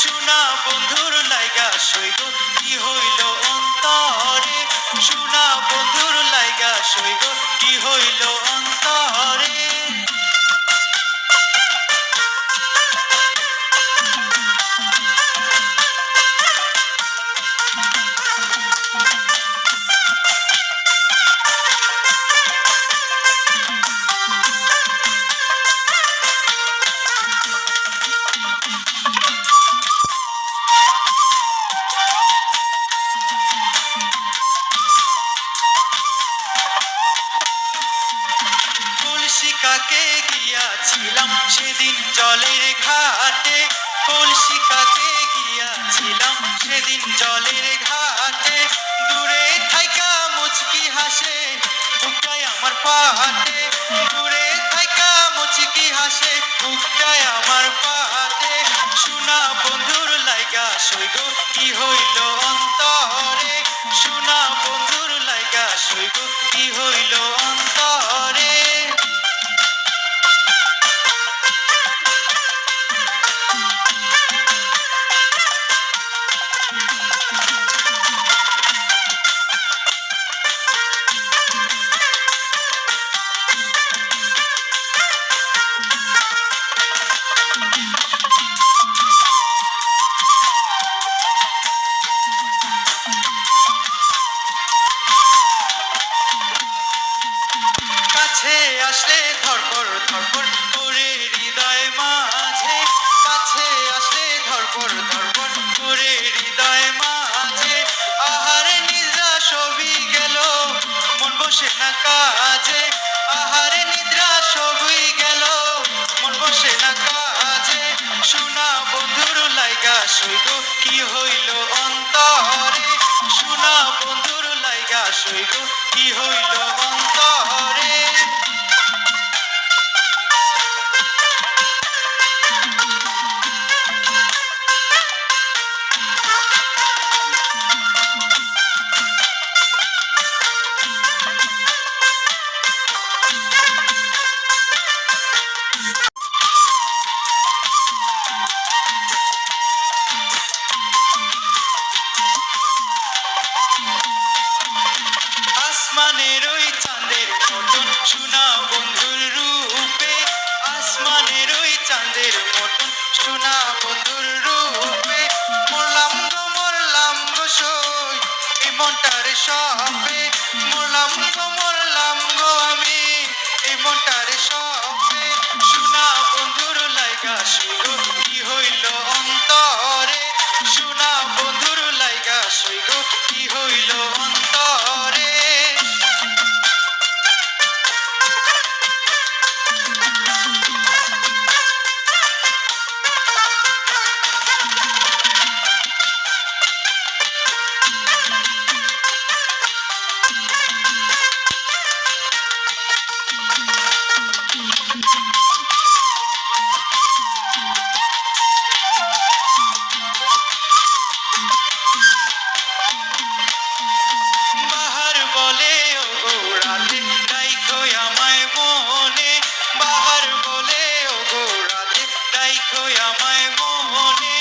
শোনা বন্ধুর লাইগা সইগ কি হইল অন্তরে, শোনা বন্ধুর লাইগা সইগ কি হইল অন্তরে। কলসিকাকে গিয়াছিলাম সেদিন জলের ঘাটে, কলসিকাকে গিয়াছিলাম সেদিন জলের ঘাটে। দূরে থাইকা মুচকি হাসে বুকটায় আমার পাতে, দূরে থাইকা মুচকি হাসে বুকটায় আমার পাতে। শোনা বন্ধুর লাইগা সইগ কি হইল অন্তরে, শোনা বন্ধুর লাইগা সইগ কি হইল অন্তরে। কাছে আসলে ধরপর ধরপর করে হৃদয় মাঝে, কাছে আসলে ধরপর ধরপর করে হৃদয় মাঝে। আহারে নিদ্রা সবই গেল মন বসে না কাজে, আহারে নিদ্রা সবই গেল মন বসে না কাজে। শোনা বন্ধুর লাইগা সইগ কি হইল অন্তরে, শোনা বন্ধুর লাইগা সইগ কি হইল অন্তরে। আসমানের ওই চাঁদের মতন শোনা বন্ধুর রূপে, আসমানের ওই চাঁদের মতন শোনা বন্ধুর রূপে। মরলাম গো সই এই মনটার সপে, মরলাম গো আমি এই মনটার সপে। শোনা বন্ধুর লাইগা সইগ কি হইল অন্তরে, শোনা বন্ধুর লাইগা সইগ কি হইল অন্তরে। বাহার বলে ও গো রাধে রাইখো আমায় মনে, বাহার বলে ও গো রাধে রাইখো আমায় মনে।